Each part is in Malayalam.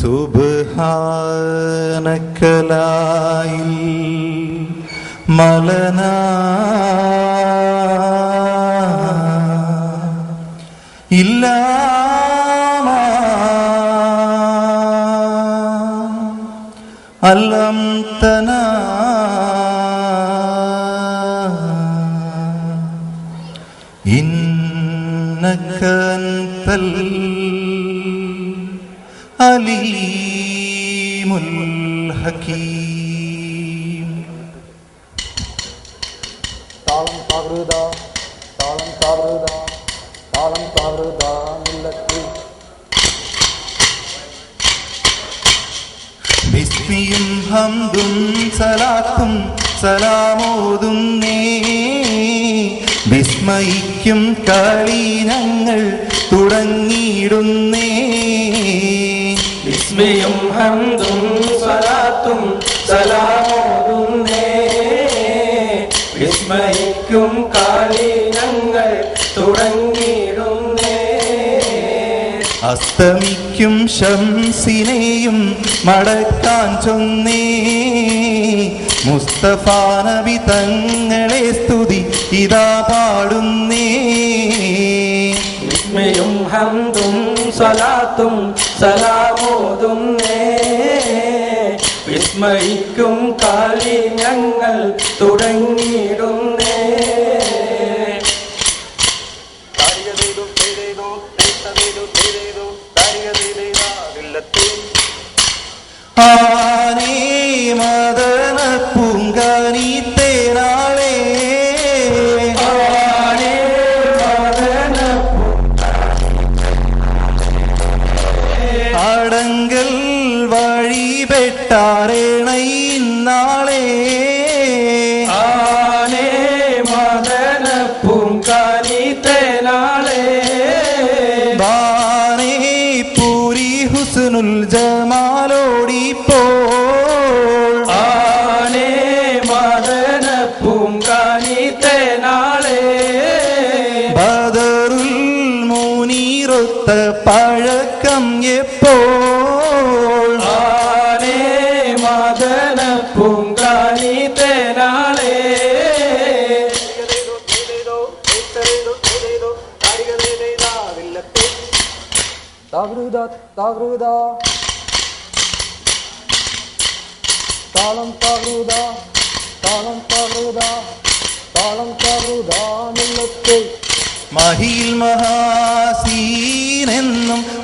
സുബ്ഹാനക്കലായിൽ മലനാ ഇല്ലാമാ അലംതനാ ഇന്നക അൻതൽ അലീമുൽ ഹകീം. താളം താവൃത താളം താവൃത താളം താവൃത മില്ലത്തിൽ ബിസ്മിയും ഹംദും സലാത്തും സലാമോതുന്നേ. വിസ്മയിക്കും കളി ഞങ്ങൾ തുടങ്ങിയിടുന്നേ. ബിസ്മിയും ഹംദും സലാത്തും സലാമോതുന്നേ. വിസ്മയിക്കും കളി ഞങ്ങൾ തുടങ്ങിയിടുന്നേ. അസ്തമിക്കും ശംസിനെയും മടക്കാൻ ചൊന്നേ. മുസ്തഫ നബി തങ്ങളെ സ്തുതി ഇതാ പാടുന്നേ. ബിസ്മിയും ഹംദും സലാത്തും സലാമോതുന്നേ. വിസ്മയിക്കും കളി ഞങ്ങൾ തുടങ്ങിയിടുന്നേ. ആനേ മദന പൂങ്കാനി തേനാളേ. ആനേ മദന അടങ്കൽ വഴിപെട്ടാറേണയിന്നാളേ. ആനേ മദന പൂങ്കാനി തേനാളേ. ബാനേ പൂരി ഹുസ്നുൽ ജമാലോടിപ്പോൾ. ആനേ മദന പൂങ്കാനി തേനാളേ. ബദറുൽ മുനീറൊത്ത പഴക്കം എപ്പോൾ. ആനേ മദന പൂങ്കാനി തേനാളേ. താവൃത താവൃത താളം താവൃത താളം താവൃത താളം താവൃത മില്ലത്തിൽ മഹിൽ മഹാസീനെന്നും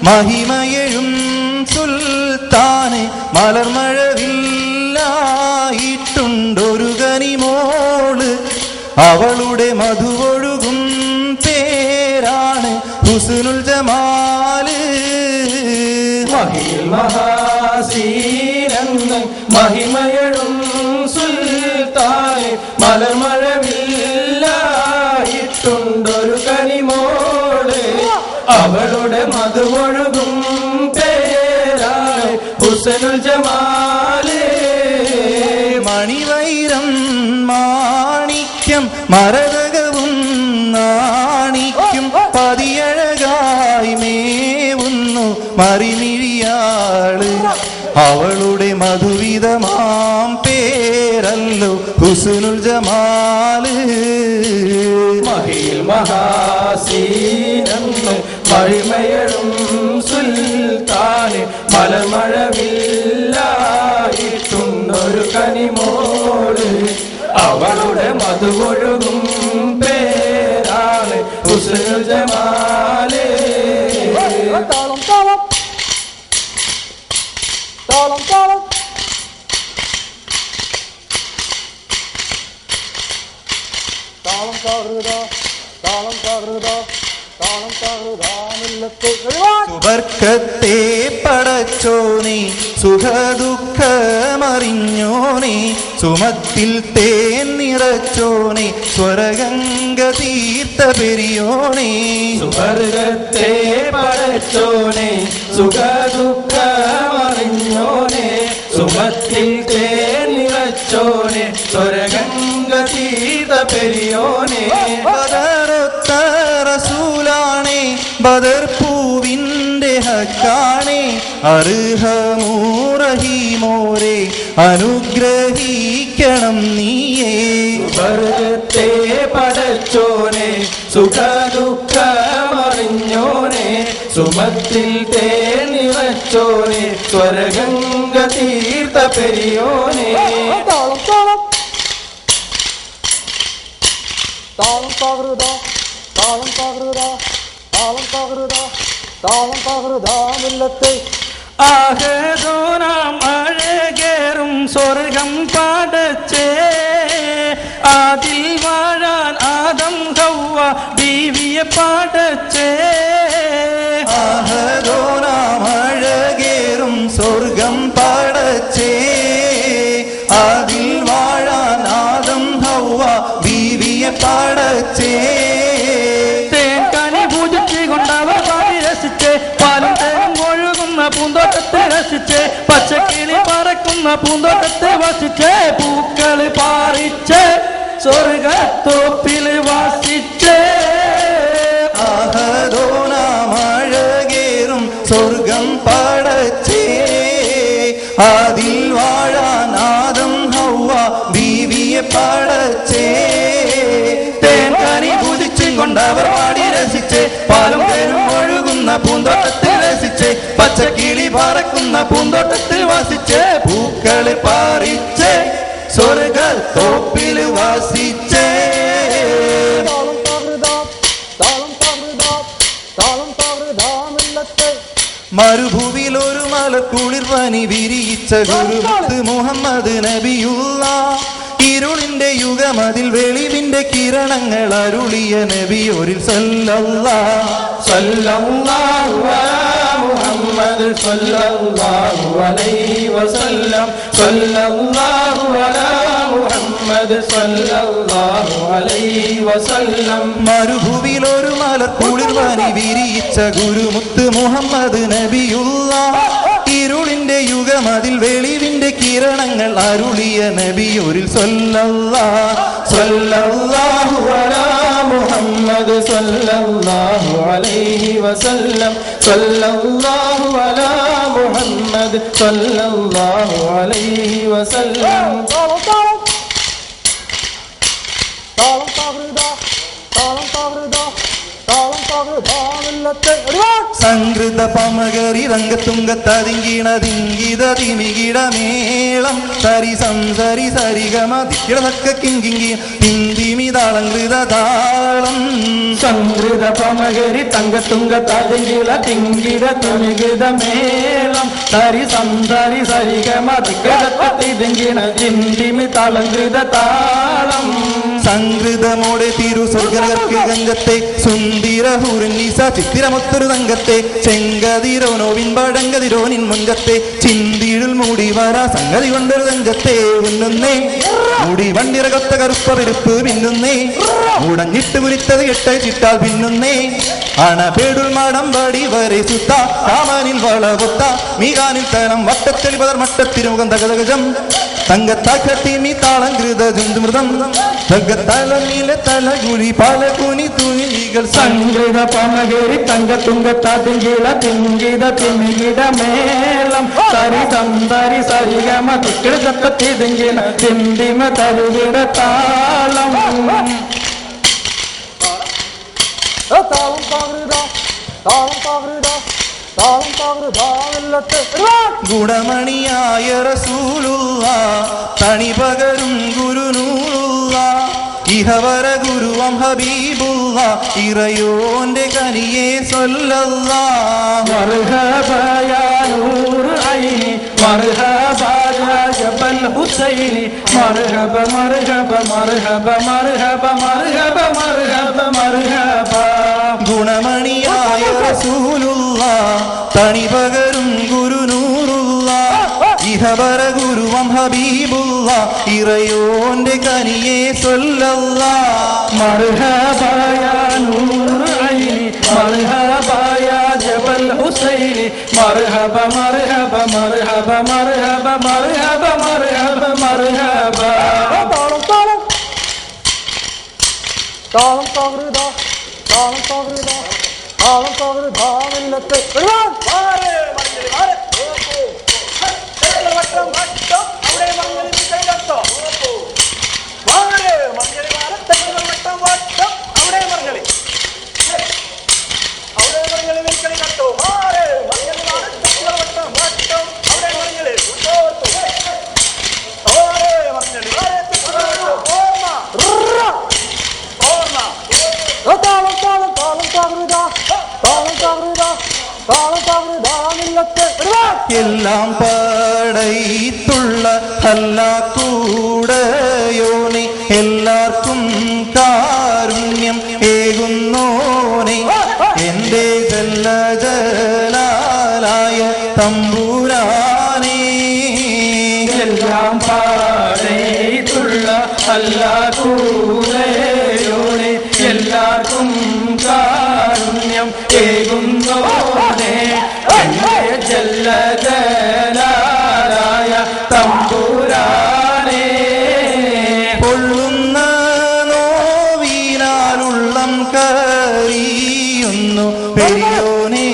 മഹിമയഴും സുൽത്താന് മലർമഴവില്ലായിട്ടുണ്ടൊരു കനിമോള്. അവളുടെ മധുവൊഴുകും പേരാണ് ഹുസ്നുൽ ജമാല്. മഹിൽ മഹാസീനെന്നും മഹിമയഴും സുൽത്താനെ മലർമഴവില്ലായിട്ടുണ്ടൊരു കനിമോള്. അവളുടെ മധുവൊഴുകും പേരാണ് ഹുസ്നുൽ ജമാല്. മണിവൈരം മാണിക്യം മരതകവും നാണിക്കും പതിയഴകായി മേവുന്നു മറിമിഴിയാള്. അവളുടെ മധുവിധമാം പേരല്ലോ ഹുസ്നുൽ ജമാല്. മഹിൽ മഹാസീനെന്നും മഹിമയഴും സുൽത്താന് മലർമഴവില്ലായിട്ടുണ്ടൊരു കനിമോള്. അവളുടെ മധുവൊഴുകും പേരാണ് ഹുസ്നുൽ ജമാല്. താളം താളം താളം താളം താളം താവൃത താളം താവൃത താളം താവൃത മില്ലത്തിൽ സുബർക്കത്തെ പടച്ചോനെ സുഖദുഃഖമറിഞ്ഞോനെ. സുമത്തിൽ തേൻ നിറച്ചോനെ സ്വരഗംഗ തീർത്ത പെരിയോനെ. സുവർഗത്തെ പടച്ചോനെ സുഖദുഃഖമറിഞ്ഞോനെ. സുമത്തിൽ തേൻ നിറച്ചോനെ സ്വരഗംഗ തീർത്ത പെരിയോനെ. ബദറൊത്ത റസൂലാണേ ബദർ പൂവിൻ്റെ ഹക്കാണേ അർഹമൂറഹീമോരെ അനുഗ്രഹിക്കണം നീയേ. സ്വർഗത്തെ പടച്ചോനെ സുഖദുഃഖമറിഞ്ഞോനെ സുമത്തിൽ തേനിറച്ചോനെ സ്വരഗംഗ തീർത്ഥ പെരിയോനെ. താളം താളം താളം പകരുത താളം പകരുത താളം പകരുത താളം പകരുത മുല്ലത്തെ. ആഹദോനാം അഴകേറും സ്വർഗം പടച്ചേ അതിൽ വാഴാൻ ആദം ഹവ്വ ബീവിയെ പടച്ചേ. അഴകേറും സ്വർഗം പടച്ചേ അതിൽ വാഴാൻ ആദം ഹവ്വ ബീവിയെ പടച്ചേ. തേൻകനി പൂജിച്ച് കൊണ്ടവർ പാടി രസിച്ച് പാലും തേനും ഒഴുകുന്ന പൂന്തോട്ടത്തെ രസിച്ച് പച്ചക്കിളി പറക്കുന്ന പൂന്തോട്ടത്തെ വസിച്ച് പൂക്കൾ പാറിച്ച് സ്വർഗത്തോപ്പിൽ വാസിച്ച്. അഴകേറും സ്വർഗം പടച്ചേ അതിൽ വാഴാൻ ആദം ഹവ്വ ബീവിയെ പടച്ചേ. തേൻകനി പൂജിച്ച് കൊണ്ടവർ പാടി രസിച്ച് പാലും തേനും ഒഴുകുന്ന പൂന്തോട്ടത്തിൽ രസിച്ച് പച്ചക്കിളി പറക്കുന്ന പൂന്തോട്ടത്തിൽ വസിച്ച് പൂക്കൾ പാറിച്ച് സ്വർഗത്തോപ്പിൽ വാസിച്ച്. താളം പകരുത താളം പകരുത താളം പകരുത മുല്ലത്തെ. മരുഭൂവിൽ ഒരു മലക്കുളിർ പനി വിരിയിച്ച ഗുരുമുത്ത് മുഹമ്മദ് നബിയുള്ള ഇരുളിന്റെ യുഗമതിൽ വെളിവിന്റെ കിരണങ്ങൾ അരുളിയ നബിയോരിൽ സല്ലല്ലാഹു സല്ലല്ലാഹു അലാ മുഹമ്മദ് സല്ലല്ലാഹു അലൈഹി വസല്ലം. സല്ലല്ലാഹു അലാ മുഹമ്മദ് സല്ലല്ലാഹു അലൈഹി വസല്ലം. മരുഭൂവിൽ ഒരു മലക്കുളിർ പനി വിരിയിച്ച ഗുരുമുത്ത് മുഹമ്മദ് നബിയുള്ള ഇരുളിന്റെ യുഗമതിൽ വെളിവിന്റെ കിരണങ്ങൾ അരുളിയ നബിയോരിൽ സല്ലല്ലാഹു അലാ മുഹമ്മദ് സല്ലല്ലാഹു അലൈഹി വസല്ലം. സല്ലല്ലാഹു അലാ മുഹമ്മദ് സല്ലല്ലാഹു അലൈഹി വസല്ലം. താളം താളം താളം പകരുത താളം പകരുത താളം പകരുത മുല്ലത്തെ. സംകൃത പമകരി രംഗത്തുങ്കത്തതിങ്കിണതിങ്കിത തിമികിടമേളം സരി സംസരി സരിഗമ ദിക്കിടതക്ക കിങ്കിങ്കി ഹിന്ദിമിതാളങ്കൃത താളം. സംകൃത പമകരി തങ്കത്തുങ്ക തതിങ്കിള തിങ്കിട തുമികിട മേളം സരി സംസരി സരിഗമ ദിക്കിടത്തിങ്കിണ ഹിന്ദിമി താളങ്കൃത താളം. സംകൃതമോടെ തിരുസ്വർഗർക്ക് ഗംഗത്തെ സുന്ദിരഹൂരനിസ ചിത്തിരമൊത്തൊരു തങ്കത്തെ ചെങ്കതിരോനോ വിൻപഴങ്കതിരോനിൻ മുഞ്ചത്തെ ചിന്തിഴിൽ മൂടി വര സംഗതി കൊണ്ടൊരു തഞ്ചത്തെ ഉന്നുന്നേ മുടി വണ്ടിറകൊത്ത കറുപ്പ വെറുപ്പ് പിന്നുന്നേ ഉടഞ്ഞിട്ട് കുലിത്തത് കെട്ട ചിട്ടാൽ പിന്നുന്നേ അണപേടുൽ മാടം പടി വരെ സുത്ത കാമനിൽ വളവൊത്ത മീകാനിൽ തനം വട്ടത്തെളി പതർ മട്ടത്തിരുമുഖം തകതകജം തങ്കത്താക്കത്തിമി താളം കൃത ജന്തുമൃതം തലമിലെ തലകുരി പാലകുനി തുണികൾ. സംകൃത പമകരി തങ്കത്തുങ്ക തതിങ്കിള തിങ്കിട തിമികിട മേളം സരി സംസരി സരിഗമ ദിക്കിടത്തിങ്കിണ ഹിന്ദിമ തരുകിട താളം. താളം പകരുത താളം പകരുത താളം പകരുത മുല്ലത്തെ. ഗുണമണിയായ റസൂലുള്ള തണി പകരും ഗുരുനൂറുള്ള ഇഹവര ഗുരുവം ഹബീബുള്ള ഇറയോന്റെ കനിയെ സല്ലല്ലാഹു. മർഹബ യാ നൂർ ഐനി മർഹബ യാ ജബൽ ഹുസൈനി മർഹബ മർഹബ മർഹബ മർഹബ മർഹബ മർഹബ മർഹബ. ഗുണമണിയായ റസൂലുള്ള തണി പകരും ഗുരുനൂറുള്ള ഇഹവര ഗുരുവം ഹബീബുള്ള ഇറയോന്റെ കനിയെ സല്ലല്ലാഹു. മർഹബ യാ നൂർ ഐനി മർഹബ യാ ജബൽ ഹുസൈനി മർഹബ മർഹബ മർഹബ മർഹബ മർഹബ മർഹബ മർഹബ. താളം താളം താളം പകരുത താളം പകരുത താളം തകൃതാ വെള്ളത്തെ എല്ലാം പടയിട്ടുള്ള അല്ലാഹുടയോനെ എല്ലാവർക്കും കാരുണ്യം ഏകുന്നോനെ എന്റെ ജല്ലജലാലായ തമ്പുരാനേ എല്ലാം പാടയിട്ടുള്ള അല്ലാഹുവേ എല്ലാവർക്കും കാരുണ്യം ഏകുന്നോനെ എന്റെ ജല്ലജലാലായ തമ്പുരാനേ പൊള്ളുന്ന നോവിനാലുള്ളം കറിയുന്നു പെരിയോനെ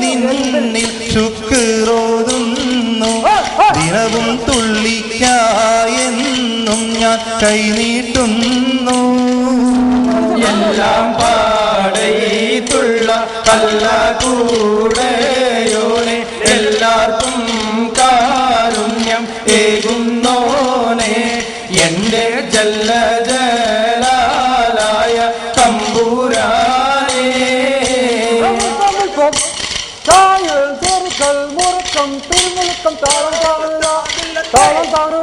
നിന്നിൽ ശുക്രോതുന്നു ദിനവും തുള്ളിക്കായെന്നും ഞാൻ കൈനീട്ടുന്നു എല്ലാം പാടയിട്ടുള്ള അല്ലാഹുവേ എല്ലാവർക്കും കാരുണ്യം ഏകുന്നോനെ എന്റെ ജല്ലജലാലായ തമ്പുരാനേ കായൽ ചെറുക്കൽ മുറക്കം തിരുമുറുക്കം താളം താളം താളം താളം